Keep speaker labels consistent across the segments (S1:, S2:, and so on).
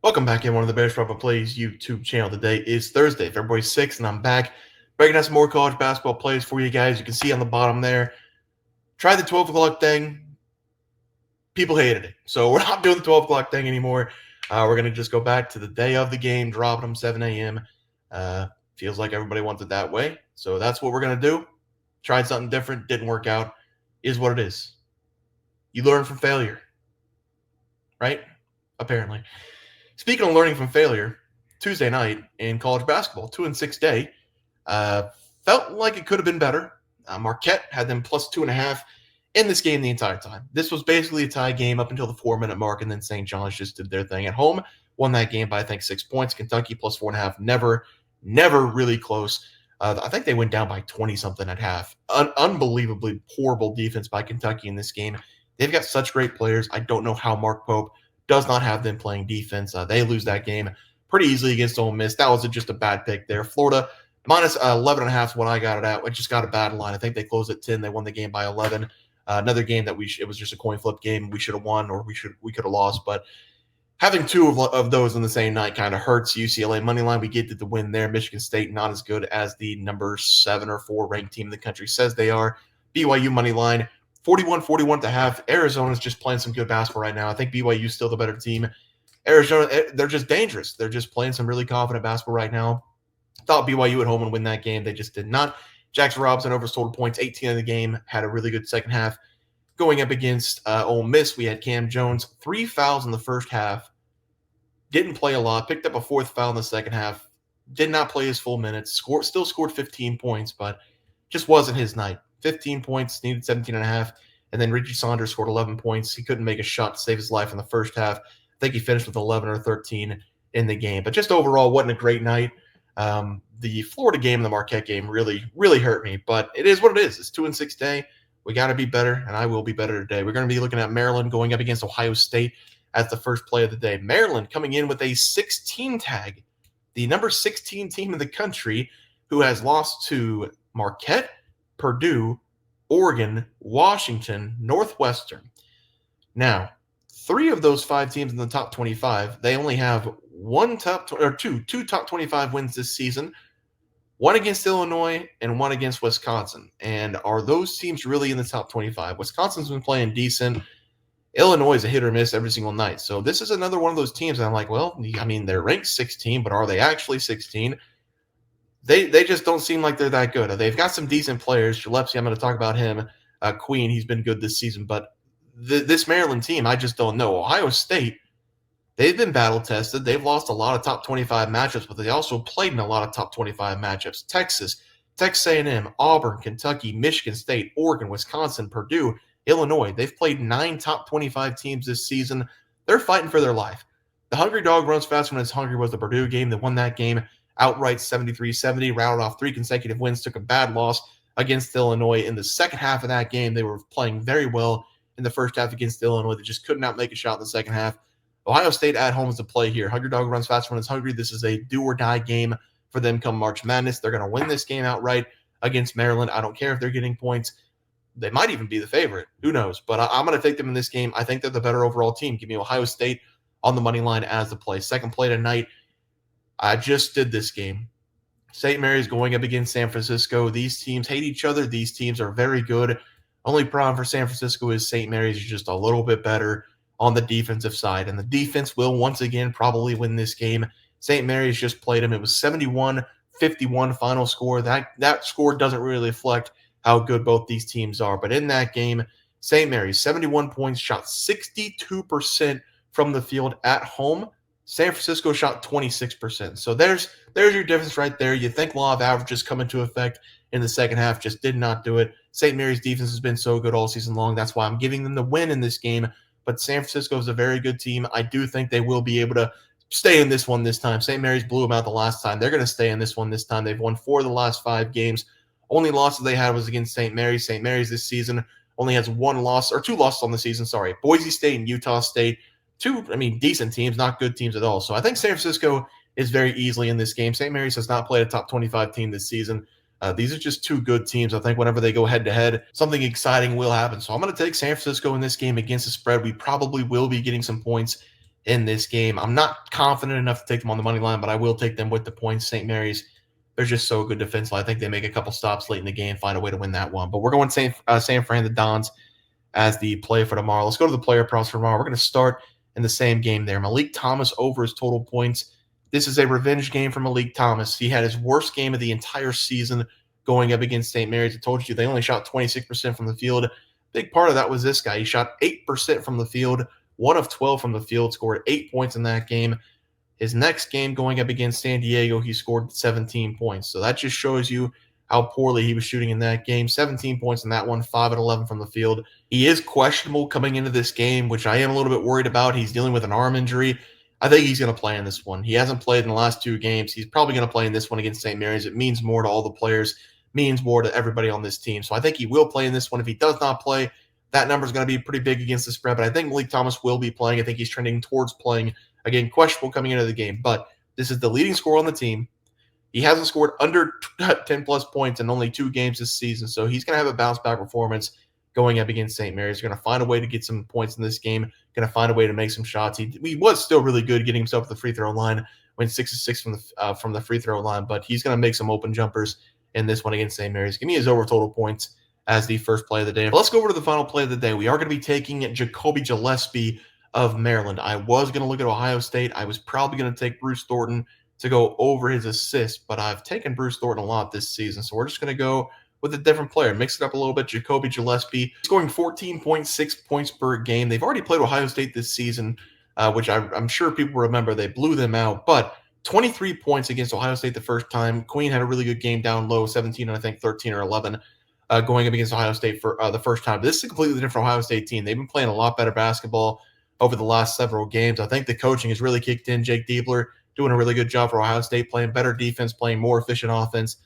S1: Welcome back in one of the Bears Proper Plays YouTube channel. Today is Thursday, February 6th, and I'm back breaking down some more college basketball plays for you guys. You can see on the bottom there, try the 12 o'clock thing. People hated it, so we're not doing the 12 o'clock thing anymore. We're going to just go back to the day of the game, dropping them 7 a.m. Feels like everybody wants it that way, so that's what we're going to do. Tried something different, didn't work out, is what it is. You learn from failure, right? Apparently. Speaking of learning from failure, Tuesday night in college basketball, 2-6 day, felt like it could have been better. Marquette had them plus 2.5 in this game the entire time. This was basically a tie game up until the 4-minute mark, and then St. John's just did their thing at home, won that game by I think 6 points. Kentucky plus 4.5, never really close. I think they went down by 20 something at half. Unbelievably horrible defense by Kentucky in this game. They've got such great players. I don't know how Mark Pope does not have them playing defense. They lose that game pretty easily against Ole Miss. That was just a bad pick there. Florida minus 11.5 is what I got it at. It just got a bad line. I think they closed at 10. They won the game by 11. Another game that it was just a coin flip game. We should have won or we could have lost. But having two of those on the same night kind of hurts. UCLA money line, we get the win there. Michigan State not as good as the number 7 or 4 ranked team in the country says they are. BYU money line 41-41 to half. Arizona's just playing some good basketball right now. I think BYU's still the better team. Arizona, they're just dangerous. They're just playing some really confident basketball right now. Thought BYU at home would win that game. They just did not. Jackson Robinson over total points, 18 in the game, had a really good second half. Going up against Ole Miss, we had Cam Jones, 3 fouls in the first half. Didn't play a lot. Picked up a 4th foul in the second half. Did not play his full minutes. Still scored 15 points, but just wasn't his night. 15 points, needed 17.5. And then Richie Saunders scored 11 points. He couldn't make a shot to save his life in the first half. I think he finished with 11 or 13 in the game. But just overall, wasn't a great night. The Florida game and the Marquette game really, really hurt me. But it is what it is. It's 2-6 day. We got to be better, and I will be better today. We're going to be looking at Maryland going up against Ohio State as the first play of the day. Maryland coming in with a 16 tag, the number 16 team in the country, who has lost to Marquette, Purdue, Oregon, Washington, Northwestern. Now, 3 of those 5 teams in the top 25, they only have two top 25 wins this season. One against Illinois and one against Wisconsin. And are those teams really in the top 25? Wisconsin's been playing decent. Illinois is a hit or miss every single night. So this is another one of those teams that I'm like, well, I mean, they're ranked 16, but are they actually 16? They just don't seem like they're that good. They've got some decent players. Gillespie, I'm going to talk about him. Queen, he's been good this season. But this Maryland team, I just don't know. Ohio State, they've been battle tested. They've lost a lot of top 25 matchups, but they also played in a lot of top 25 matchups. Texas A&M, Auburn, Kentucky, Michigan State, Oregon, Wisconsin, Purdue, Illinois. They've played 9 top 25 teams this season. They're fighting for their life. The hungry dog runs fast when it's hungry was the Purdue game. They won that game outright 73-70, routed off 3 consecutive wins, took a bad loss against Illinois. In the second half of that game, they were playing very well in the first half against Illinois. They just could not make a shot in the second half. Ohio State at home is the play here. Hungry dog runs fast when it's hungry. This is a do-or-die game for them come March Madness. They're going to win this game outright against Maryland. I don't care if they're getting points. They might even be the favorite. Who knows? But I'm going to take them in this game. I think they're the better overall team. Give me Ohio State on the money line as the play. Second play tonight, I just did this game. St. Mary's going up against San Francisco. These teams hate each other. These teams are very good. Only problem for San Francisco is St. Mary's is just a little bit better on the defensive side. And the defense will once again probably win this game. St. Mary's just played them. It was 71-51 final score. That score doesn't really reflect how good both these teams are. But in that game, St. Mary's, 71 points, shot 62% from the field at home. San Francisco shot 26%. So there's your difference right there. You think law of averages come into effect in the second half, just did not do it. St. Mary's defense has been so good all season long. That's why I'm giving them the win in this game. But San Francisco is a very good team. I do think they will be able to stay in this one this time. St. Mary's blew them out the last time. They're going to stay in this one this time. They've won 4 of the last 5 games. Only losses they had was against St. Mary's. St. Mary's this season only has 2 losses on the season. Sorry, Boise State and Utah State. 2, decent teams, not good teams at all. So I think San Francisco is very easily in this game. St. Mary's has not played a top 25 team this season. These are just 2 good teams. I think whenever they go head-to-head, something exciting will happen. So I'm going to take San Francisco in this game against the spread. We probably will be getting some points in this game. I'm not confident enough to take them on the money line, but I will take them with the points. St. Mary's, they're just so good defensively. I think they make a couple stops late in the game, find a way to win that one. But we're going San Fran, the Dons, as the play for tomorrow. Let's go to the player props for tomorrow. We're going to start in the same game there. Malik Thomas over his total points. This is a revenge game for Malik Thomas. He had his worst game of the entire season going up against St. Mary's. I told you they only shot 26% from the field. Big part of that was this guy. He shot 8% from the field, 1 of 12 from the field, scored 8 points in that game. His next game going up against San Diego, he scored 17 points. So that just shows you how poorly he was shooting in that game. 17 points in that one, 5 and 11 from the field. He is questionable coming into this game, which I am a little bit worried about. He's dealing with an arm injury. I think he's going to play in this one. He hasn't played in the last 2 games. He's probably going to play in this one against St. Mary's. It means more to all the players, means more to everybody on this team. So I think he will play in this one. If he does not play, that number is going to be pretty big against the spread. But I think Malik Thomas will be playing. I think he's trending towards playing. Again, questionable coming into the game, but this is the leading scorer on the team. He hasn't scored under 10-plus points in only 2 games this season, so he's going to have a bounce-back performance going up against St. Mary's. He's going to find a way to get some points in this game, going to find a way to make some shots. He was still really good getting himself to the free throw line, went 6 of 6 from the free throw line, but he's going to make some open jumpers in this one against St. Mary's. Give me his over total points as the first play of the day. But let's go over to the final play of the day. We are going to be taking Jacoby Gillespie of Maryland. I was going to look at Ohio State. I was probably going to take Bruce Thornton to go over his assist, but I've taken Bruce Thornton a lot this season, so we're just going to go with a different player, mix it up a little bit. Jacoby Gillespie scoring 14.6 points per game. They've already played Ohio State this season, which I'm sure people remember. They blew them out, but 23 points against Ohio State the first time. Queen had a really good game down low, 17 and I think 13 or 11. Going up against Ohio State for the first time. But this is a completely different Ohio State team. They've been playing a lot better basketball over the last several games. I think the coaching has really kicked in. Jake Diebler doing a really good job for Ohio State, playing better defense, playing more efficient offense.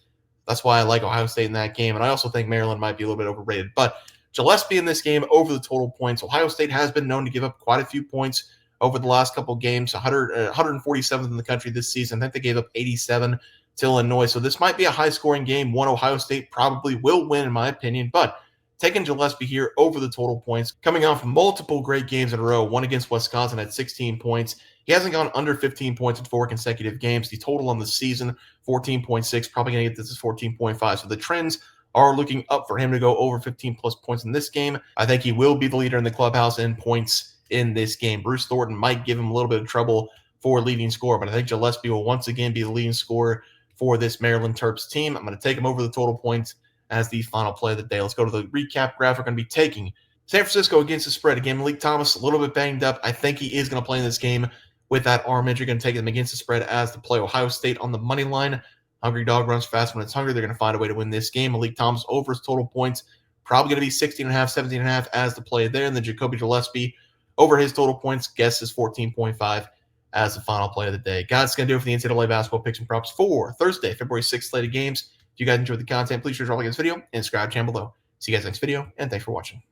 S1: That's why I like Ohio State in that game. And I also think Maryland might be a little bit overrated. But Gillespie in this game over the total points. Ohio State has been known to give up quite a few points over the last couple games, 147th in the country this season. I think they gave up 87 to Illinois. So this might be a high-scoring game. One Ohio State probably will win, in my opinion. But taking Gillespie here over the total points, coming off multiple great games in a row, one against Wisconsin at 16 points. He hasn't gone under 15 points in 4 consecutive games. The total on the season, 14.6, probably going to get this as 14.5. So the trends are looking up for him to go over 15-plus points in this game. I think he will be the leader in the clubhouse in points in this game. Bruce Thornton might give him a little bit of trouble for leading scorer, but I think Gillespie will once again be the leading scorer for this Maryland Terps team. I'm going to take him over the total points as the final play of the day. Let's go to the recap graph. We're going to be taking San Francisco against the spread. Again, Malik Thomas, a little bit banged up. I think he is going to play in this game with that arm injury. Going to take them against the spread as the play. Ohio State on the money line. Hungry dog runs fast when it's hungry. They're going to find a way to win this game. Malik Thomas over his total points. Probably going to be 16.5, 17.5 as the play there. And then Jacoby Gillespie over his total points. Guess is 14.5 as the final play of the day. Guys, it's going to do it for the NCAA basketball picks and props for Thursday, February 6th slate of games. If you guys enjoyed the content, please share this video and subscribe to the channel below. See you guys next video, and thanks for watching.